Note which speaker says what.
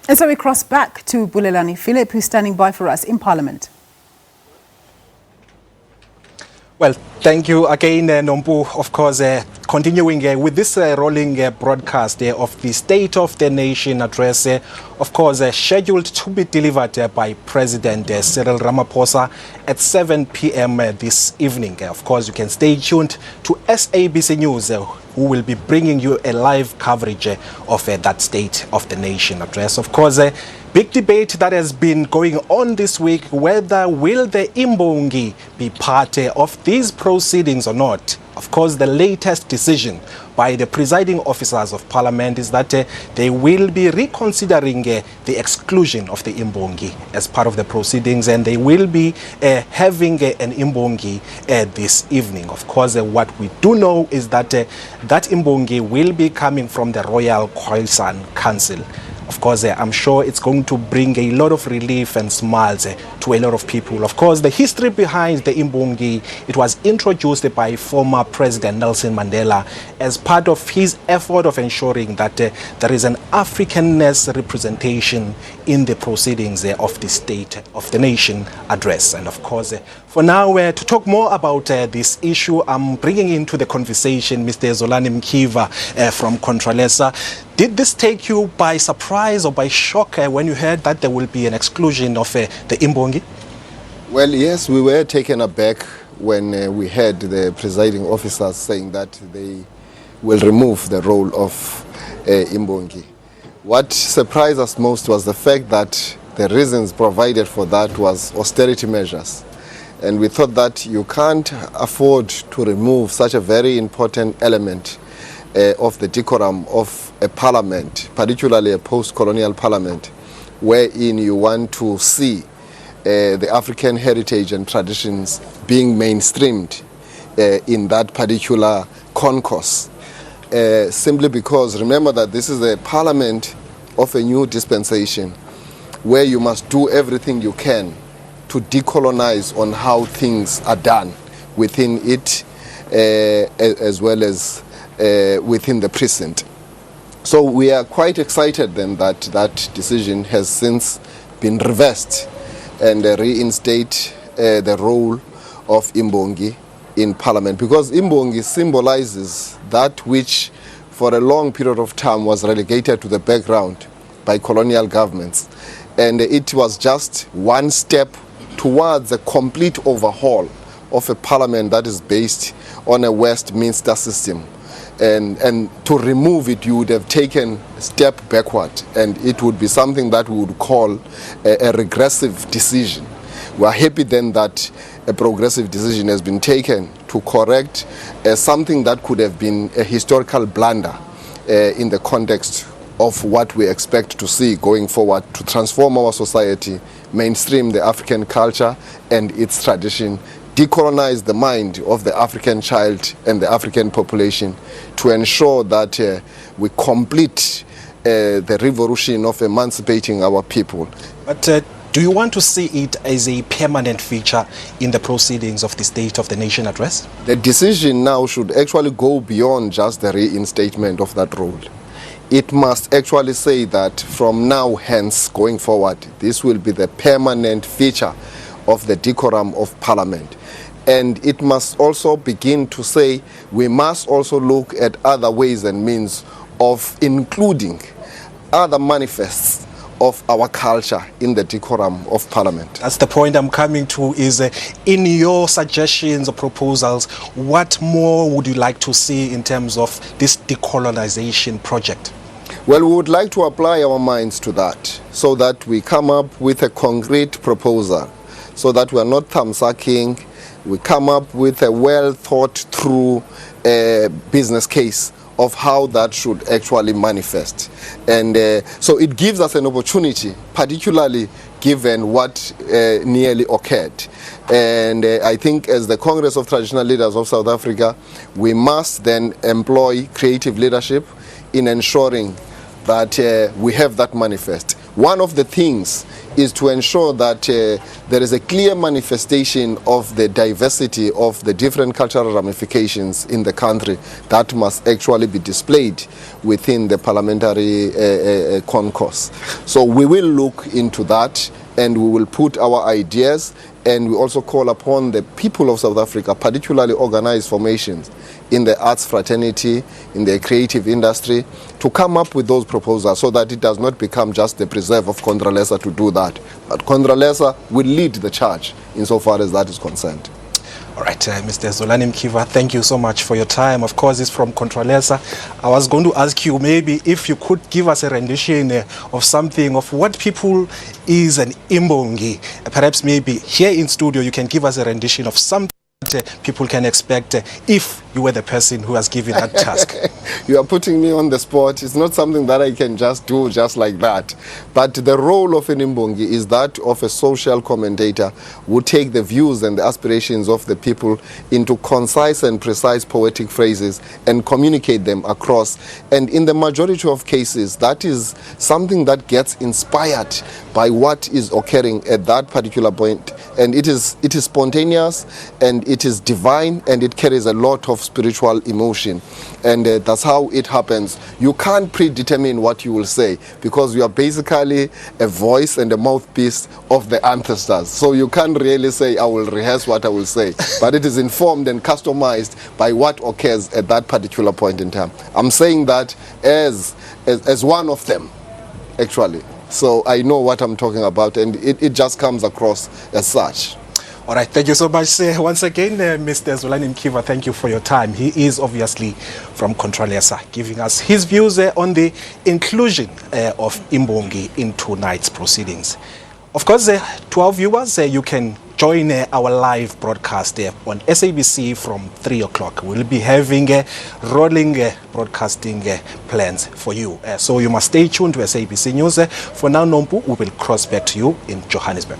Speaker 1: And so we cross back to Bulelani Philip, who's standing by for us in Parliament.
Speaker 2: Well, thank you again, Nompu. Of course, continuing with this rolling broadcast of the State of the Nation address, of course, scheduled to be delivered by President Cyril Ramaphosa at 7 p.m. This evening. Of course, you can stay tuned to SABC News, who will be bringing you a live coverage of that State of the Nation address. Of course, big debate that has been going on this week, whether will the Imbongi be part of these proceedings or not. Of course, the latest decision by the presiding officers of Parliament is that they will be reconsidering the exclusion of the Imbongi as part of the proceedings, and they will be having an Imbongi this evening. Of course, what we do know is that that Imbongi will be coming from the Royal Khoisan Council. Of course, I'm sure it's going to bring a lot of relief and smiles to a lot of people. Of course, the history behind the Imbongi, it was introduced by former President Nelson Mandela as part of his effort of ensuring that there is an Africanness representation in the proceedings of the State of the Nation address. And of course, for now, to talk more about this issue, I'm bringing into the conversation Mr. Zolani Mkiva from Contralesa. Did this take you by surprise or by shock when you heard that there will be an exclusion of the Imbongi?
Speaker 3: Well, yes, we were taken aback when we heard the presiding officers saying that they will remove the role of Imbongi. What surprised us most was the fact that the reasons provided for that was austerity measures. And we thought that you can't afford to remove such a very important element of the decorum of a parliament, particularly a post-colonial parliament, wherein you want to see the African heritage and traditions being mainstreamed in that particular concourse. Simply because, remember that this is a parliament of a new dispensation where you must do everything you can to decolonize on how things are done within it, as well as within the precinct. So we are quite excited then that that decision has since been reversed and reinstate the role of Imbongi in Parliament, because Imbongi symbolizes that which for a long period of time was relegated to the background by colonial governments, and it was just one step towards a complete overhaul of a parliament that is based on a Westminster system. And to remove it, you would have taken a step backward, and it would be something that we would call a regressive decision. We are happy then that a progressive decision has been taken to correct something that could have been a historical blunder in the context of what we expect to see going forward to transform our society, mainstream the African culture and its tradition, decolonize the mind of the African child and the African population to ensure that we complete the revolution of emancipating our people.
Speaker 2: But do you want to see it as a permanent feature in the proceedings of the State of the Nation address?
Speaker 3: The decision now should actually go beyond just the reinstatement of that role. It must actually say that from now hence going forward, this will be the permanent feature of the decorum of Parliament. And it must also begin to say we must also look at other ways and means of including other manifests of our culture in the decorum of Parliament.
Speaker 2: That's the point I'm coming to, is in your suggestions or proposals, what more would you like to see in terms of this decolonization project?
Speaker 3: Well, we would like to apply our minds to that so that we come up with a concrete proposal, so that we are not thumb-sucking. We come up with a well-thought-through business case of how that should actually manifest. And so it gives us an opportunity, particularly given what nearly occurred. And I think as the Congress of Traditional Leaders of South Africa, we must then employ creative leadership in ensuring that we have that manifest. One of the things is to ensure that there is a clear manifestation of the diversity of the different cultural ramifications in the country that must actually be displayed within the parliamentary concourse. So we will look into that, and we will put our ideas, and we also call upon the people of South Africa, particularly organized formations in the arts fraternity, in the creative industry, to come up with those proposals so that it does not become just the preserve of Contralesa to do that. But Contralesa will lead the charge insofar as that is concerned.
Speaker 2: All right, Mr. Zolani Mkiva, thank you so much for your time. Of course, it's from Contralesa. I was going to ask you maybe if you could give us a rendition of something of what people is an Imbongi. Perhaps maybe here in studio you can give us a rendition of something that people can expect if you were the person who has given that task.
Speaker 3: You are putting me on the spot. It's not something that I can just do just like that. But the role of an Imbongi is that of a social commentator who take the views and the aspirations of the people into concise and precise poetic phrases and communicate them across. And in the majority of cases, that is something that gets inspired by what is occurring at that particular point. And it is spontaneous, and it is divine, and it carries a lot of spiritual emotion. And that's how it happens. You can't predetermine what you will say, because you are basically a voice and a mouthpiece of the ancestors. So you can't really say, I will rehearse what I will say, but it is informed and customized by what occurs at that particular point in time. I'm saying that as one of them, actually. So I know what I'm talking about, and it just comes across as such.
Speaker 2: All right, thank you so much. Once again, Mr. Zolani Mkiva, thank you for your time. He is obviously from Contralesa, giving us his views on the inclusion of Imbongi in tonight's proceedings. Of course, to our viewers, you can join our live broadcast on SABC from 3 o'clock. We'll be having rolling broadcasting plans for you. So you must stay tuned to SABC News. For now, Nompu, we will cross back to you in Johannesburg.